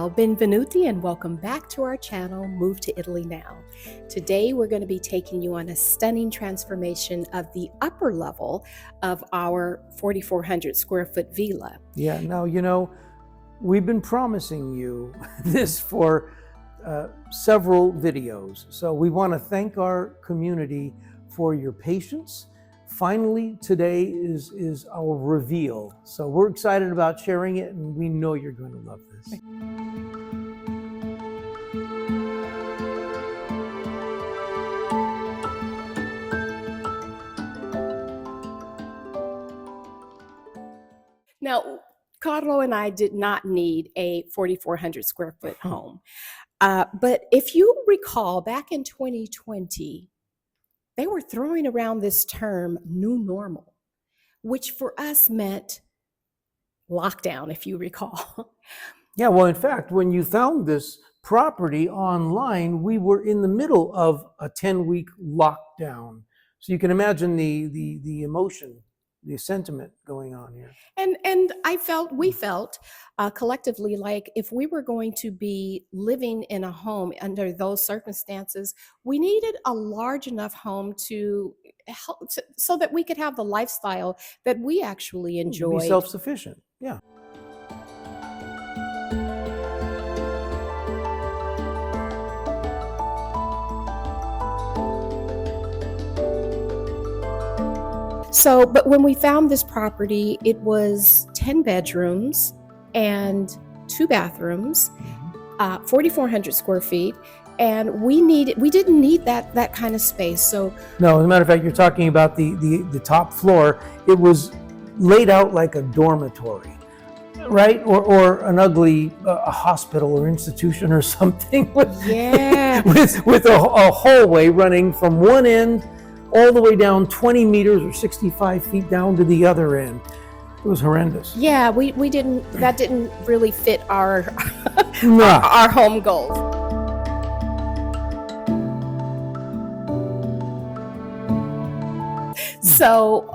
Ciao, benvenuti, and welcome back to our channel, Move to Italy Now. Today, we're going to be taking you on a stunning transformation of the upper level of our 4,400 square foot villa. Yeah, now, we've been promising you this for several videos. So we want to thank our community for your patience. Finally, today is our reveal. So we're excited about sharing it, and we know you're going to love this. Now, Carlo and I did not need a 4,400 square foot home. But if you recall, back in 2020, they were throwing around this term new normal, which for us meant lockdown, if you recall. Yeah, well, in fact, when you found this property online, we were in the middle of a 10-week lockdown. So you can imagine the emotion, the sentiment going on here. And we felt collectively like if we were going to be living in a home under those circumstances, we needed a large enough home to help so that we could have the lifestyle that we actually enjoy. Be self-sufficient, yeah. So, but when we found this property, it was 10 bedrooms and 2 bathrooms, 4,400 square feet. And we didn't need that kind of space. So no, as a matter of fact, you're talking about the top floor. It was laid out like a dormitory, right? Or an ugly a hospital or institution or something with a hallway running from one end all the way down 20 meters or 65 feet down to the other end. It was horrendous. Yeah, that didn't really fit our our home goals. So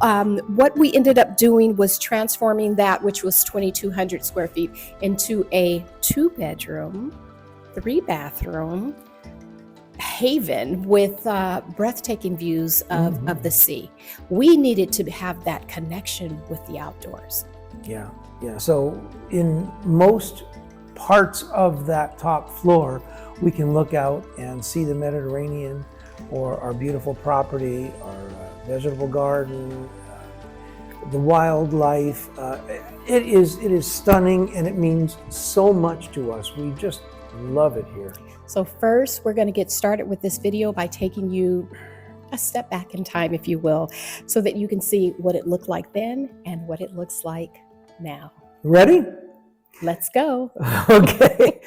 what we ended up doing was transforming that, which was 2,200 square feet, into a 2-bedroom, 3-bathroom haven with breathtaking views of the sea. We needed to have that connection with the outdoors. Yeah. So in most parts of that top floor, we can look out and see the Mediterranean or our beautiful property, our vegetable garden, the wildlife. It is stunning, and it means so much to us. We just love it here. So first, we're going to get started with this video by taking you a step back in time, if you will, so that you can see what it looked like then and what it looks like now. Ready? Let's go. Okay.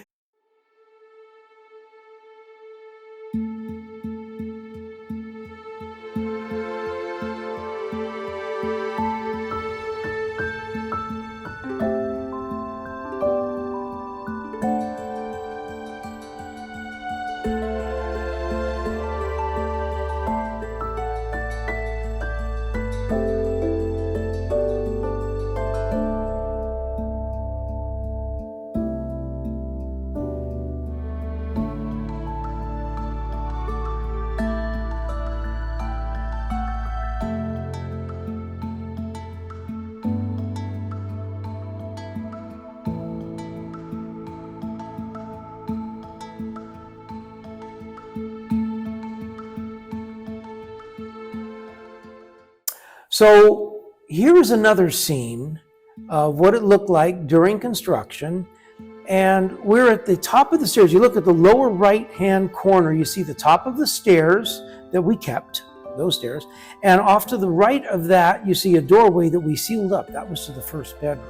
So here is another scene of what it looked like during construction. And we're at the top of the stairs. You look at the lower right-hand corner, you see the top of the stairs that we kept, those stairs. And off to the right of that, you see a doorway that we sealed up. That was to the first bedroom.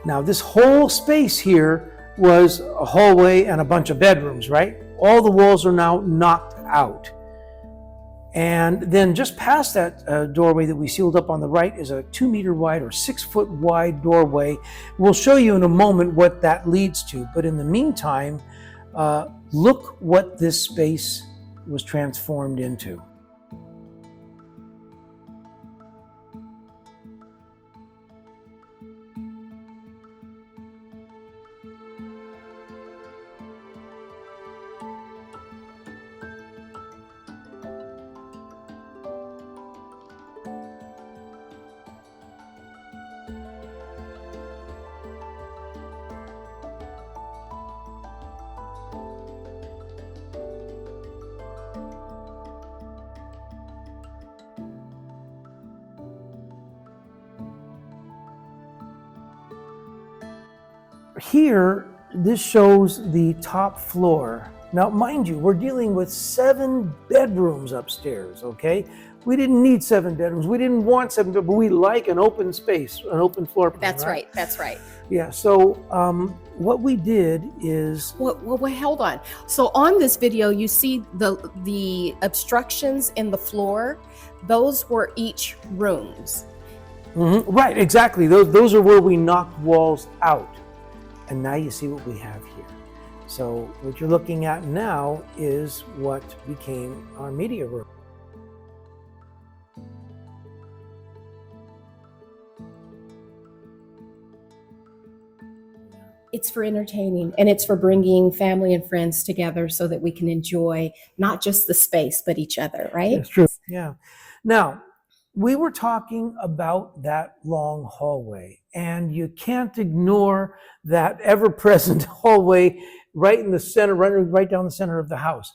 Now, this whole space here was a hallway and a bunch of bedrooms, right? All the walls are now knocked out. And then just past that doorway that we sealed up on the right is a 2-meter wide or 6-foot wide doorway. We'll show you in a moment what that leads to. But in the meantime, look what this space was transformed into. Here, this shows the top floor. Now, mind you, we're dealing with 7 bedrooms upstairs, okay? We didn't need 7 bedrooms. We didn't want 7 bedrooms, but we like an open space, an open floor plan. That's right. That's right. Yeah, so what we did is... Well, hold on. So on this video, you see the obstructions in the floor. Those were each rooms. Right, exactly. Those are where we knocked walls out. And now you see what we have here. So what you're looking at now is what became our media room. It's for entertaining, and it's for bringing family and friends together so that we can enjoy not just the space, but each other, right? That's true. Yeah. Now, we were talking about that long hallway, and you can't ignore that ever-present hallway right in the center, right down the center of the house.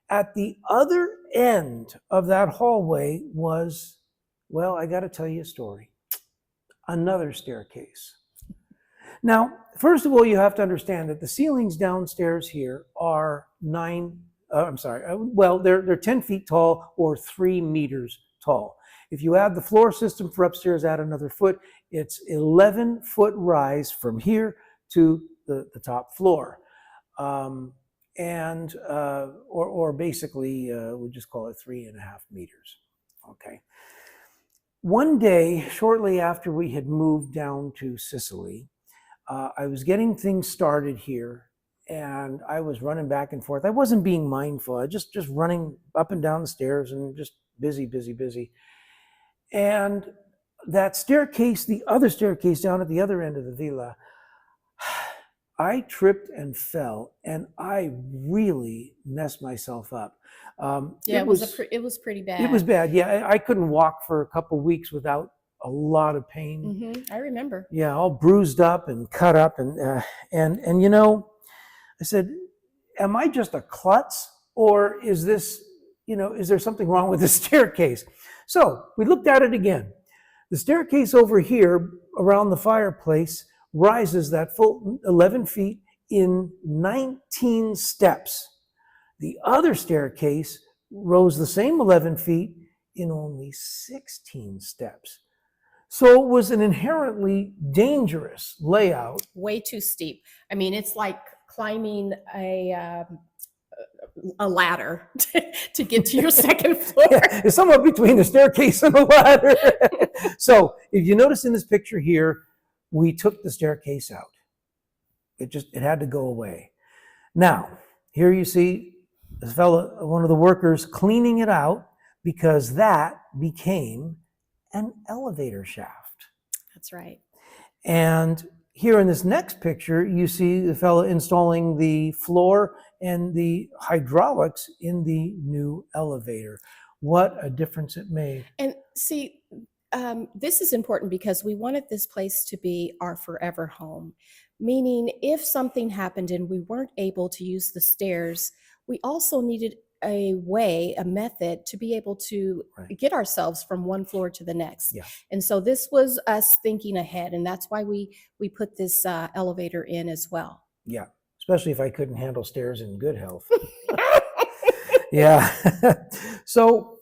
At the other end of that hallway was, well, I got to tell you a story. Another staircase. Now, first of all, you have to understand that the ceilings downstairs here are they're 10 feet tall or 3 meters tall. If you add the floor system for upstairs, add another foot, it's 11-foot rise from here to the top floor. Or basically, we'll just call it 3.5 meters. Okay. One day, shortly after we had moved down to Sicily, I was getting things started here, and I was running back and forth. I wasn't being mindful. I just running up and down the stairs and just busy. And that staircase, the other staircase down at the other end of the villa, I tripped and fell, and I really messed myself up. Yeah, it was pretty bad. It was bad. Yeah, I couldn't walk for a couple weeks without a lot of pain. I remember. Yeah, all bruised up and cut up, and you know, I said, "Am I just a klutz, or is this, is there something wrong with the staircase?" So we looked at it again. The staircase over here around the fireplace rises that full 11 feet in 19 steps. The other staircase rose the same 11 feet in only 16 steps. So it was an inherently dangerous layout. Way too steep. I mean, it's like climbing a ladder to get to your second floor. Yeah, it's somewhat between the staircase and the ladder. So if you notice in this picture here, we took the staircase out. It had to go away. Now, here you see this fellow, one of the workers, cleaning it out because that became an elevator shaft. That's right. And here in this next picture, you see the fellow installing the floor and the hydraulics in the new elevator. What a difference it made. And see, this is important because we wanted this place to be our forever home. Meaning, if something happened and we weren't able to use the stairs, we also needed a method to be able to get ourselves from one floor to the next. Yeah. And so this was us thinking ahead, and that's why we put this elevator in as well. Yeah, especially if I couldn't handle stairs in good health. Yeah. So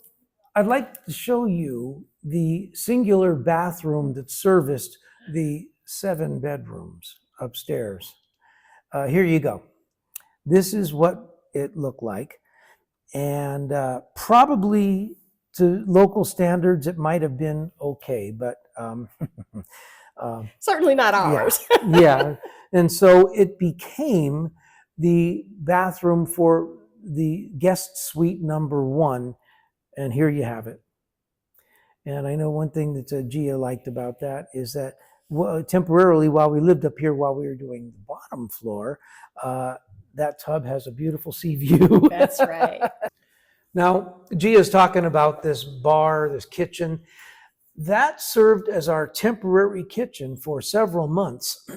I'd like to show you the singular bathroom that serviced the 7 bedrooms upstairs. Here you go. This is what it looked like. And probably to local standards, it might have been okay, but certainly not ours. Yeah. And so it became the bathroom for the guest suite number 1. And here you have it. And I know one thing that Gia liked about that is that temporarily, while we lived up here, while we were doing the bottom floor, that tub has a beautiful sea view. That's right. Now, Gia's talking about this bar, this kitchen. That served as our temporary kitchen for several months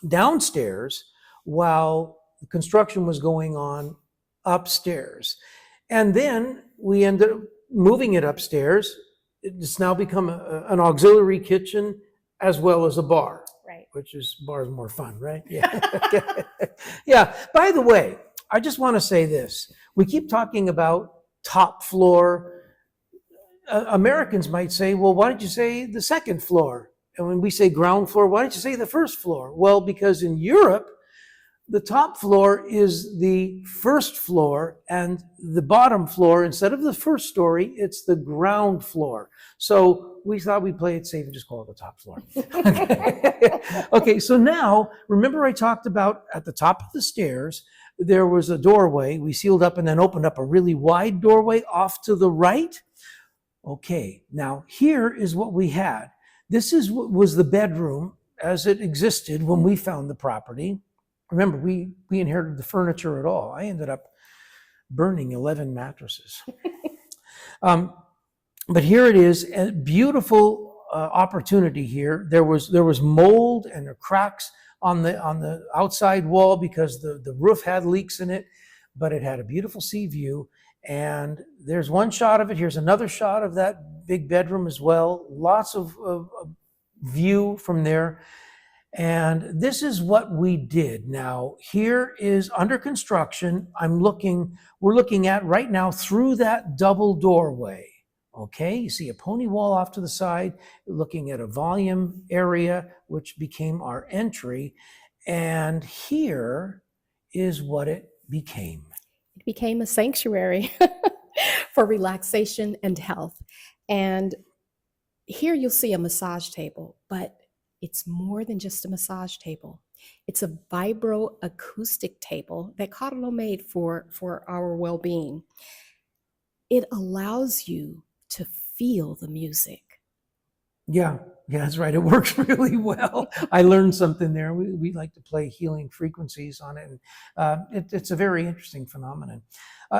downstairs while the construction was going on upstairs. And then we ended up moving it upstairs. It's now become an auxiliary kitchen as well as a bar. Right. which is bars more fun, right? Yeah. Yeah. By the way, I just want to say this. We keep talking about top floor. Americans might say, well, why did you say the second floor? And when we say ground floor, why did you say the first floor? Well, because in Europe, the top floor is the first floor, and the bottom floor, instead of the first story, it's the ground floor. So we thought we'd play it safe and just call it the top floor. Okay, so now, remember I talked about at the top of the stairs, there was a doorway. We sealed up and then opened up a really wide doorway off to the right. Okay, now here is what we had. This is what was the bedroom as it existed when we found the property. Remember, we inherited the furniture at all. I ended up burning 11 mattresses. But here it is, a beautiful opportunity here. There was mold and cracks on the outside wall because the roof had leaks in it, but it had a beautiful sea view. And there's one shot of it. Here's another shot of that big bedroom as well. Lots of view from there. And this is what we did. Now, here is under construction. We're looking at right now through that double doorway. Okay, you see a pony wall off to the side, looking at a volume area, which became our entry. And here is what it became. It became a sanctuary for relaxation and health. And here you'll see a massage table, but it's more than just a massage table. It's a vibro-acoustic table that Carlo made for our well-being. It allows you to feel the music. Yeah, that's right. It works really well. I learned something there. We like to play healing frequencies on it. And it's a very interesting phenomenon.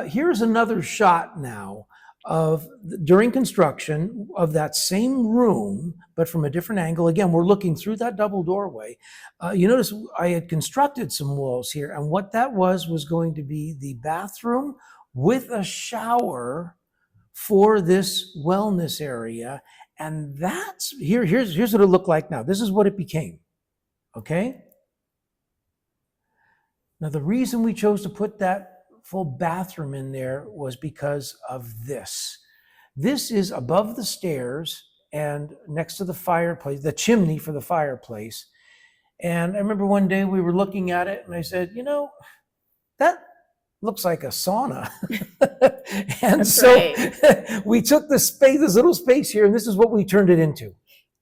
Here's another shot now of during construction of that same room, but from a different angle. Again, we're looking through that double doorway. You notice I had constructed some walls here, and what that was going to be the bathroom with a shower for this wellness area. And here's what it looked like now. This is what it became. Okay? Now, the reason we chose to put that full bathroom in there was because of this. This is above the stairs and next to the fireplace, the chimney for the fireplace. And I remember one day we were looking at it and I said, that looks like a sauna. And That's so right. We took this little space here, and this is what we turned it into.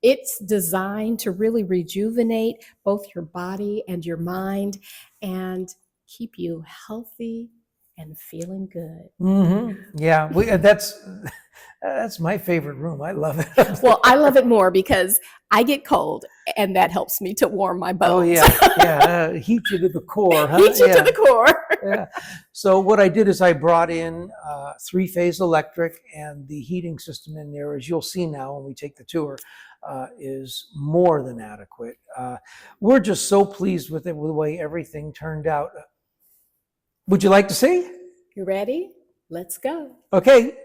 It's designed to really rejuvenate both your body and your mind and keep you healthy and feeling good. Mm-hmm. Yeah, that's my favorite room. I love it. Well, I love it more because I get cold, and that helps me to warm my bones. Oh yeah, heat you to the core. Huh? Heat you to the core. Yeah. So what I did is I brought in 3-phase electric, and the heating system in there, as you'll see now when we take the tour, is more than adequate. We're just so pleased with it, with the way everything turned out. Would you like to see? You ready? Let's go. Okay.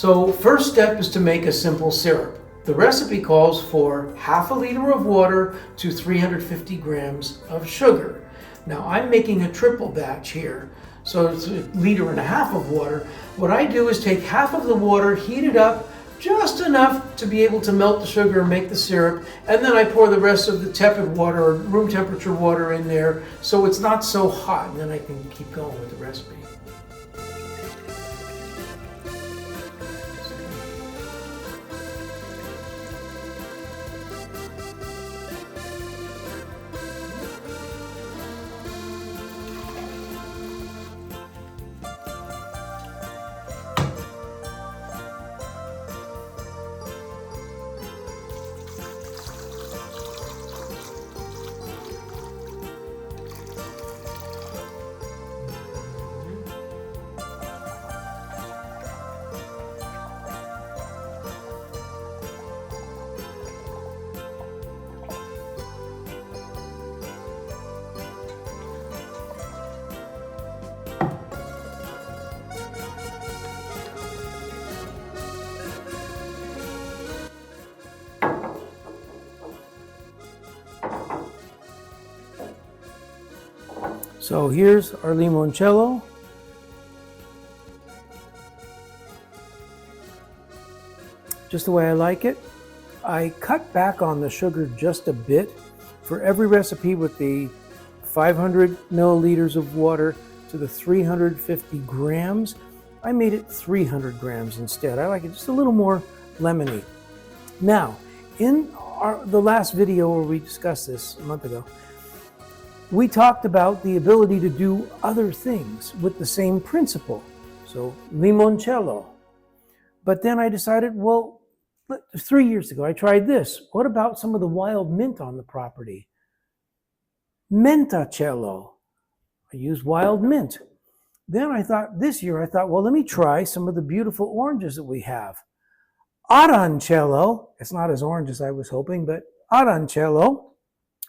So first step is to make a simple syrup. The recipe calls for half a liter of water to 350 grams of sugar. Now I'm making a triple batch here, so it's 1.5 liters of water. What I do is take half of the water, heat it up just enough to be able to melt the sugar and make the syrup, and then I pour the rest of the tepid water or room temperature water in there so it's not so hot, and then I can keep going with the recipe. So here's our limoncello. Just the way I like it. I cut back on the sugar just a bit. For every recipe with the 500 milliliters of water to the 350 grams, I made it 300 grams instead. I like it just a little more lemony. Now, in the last video where we discussed this a month ago, we talked about the ability to do other things with the same principle. So limoncello. But then I decided, well, 3 years ago, I tried this. What about some of the wild mint on the property? Mentacello. I used wild mint. Then this year I thought, well, let me try some of the beautiful oranges that we have. Arancello. It's not as orange as I was hoping, but arancello.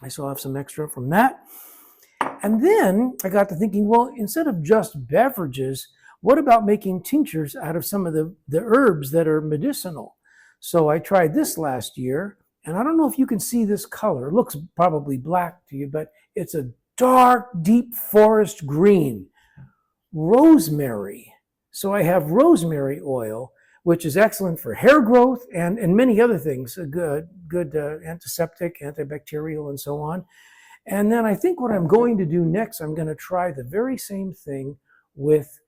I still have some extra from that. And then I got to thinking, well, instead of just beverages, what about making tinctures out of some of the herbs that are medicinal? So I tried this last year, and I don't know if you can see this color. It looks probably black to you, but it's a dark, deep forest green. Rosemary. So I have rosemary oil, which is excellent for hair growth and many other things, good antiseptic, antibacterial, and so on. And then I think what I'm going to do next, I'm going to try the very same thing with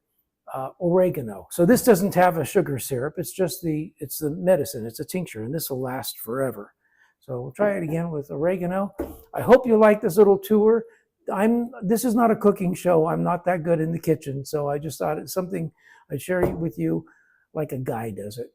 oregano. So this doesn't have a sugar syrup. It's just it's the medicine. It's a tincture, and this will last forever. So we'll try it again with oregano. I hope you like this little tour. This is not a cooking show. I'm not that good in the kitchen. So I just thought it's something I'd share with you like a guy does it.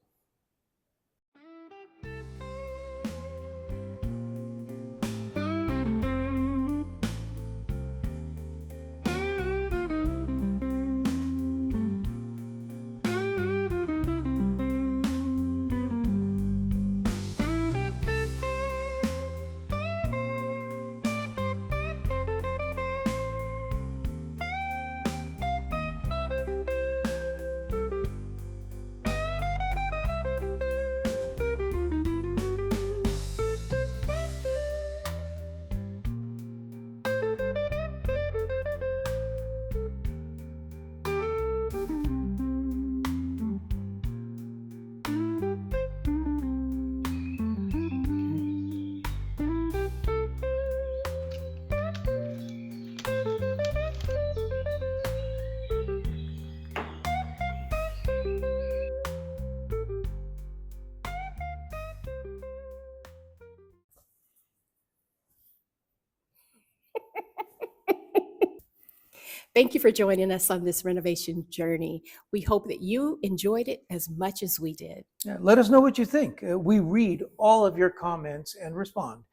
Thank you for joining us on this renovation journey. We hope that you enjoyed it as much as we did. Yeah, let us know what you think. We read all of your comments and respond.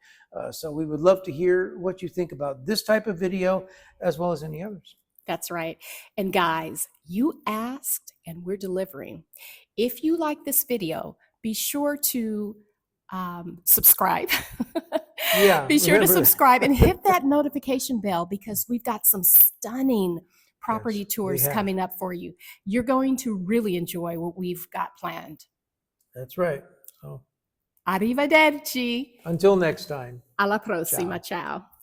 So we would love to hear what you think about this type of video as well as any others. That's right. And guys, you asked and we're delivering. If you like this video, be sure to subscribe. Yeah, be sure to subscribe and hit that notification bell because we've got some stunning property Yes, we tours have. coming up for you. You're going to really enjoy what we've got planned. That's right. So Arrivederci. until next time. Alla prossima. Ciao. Ciao.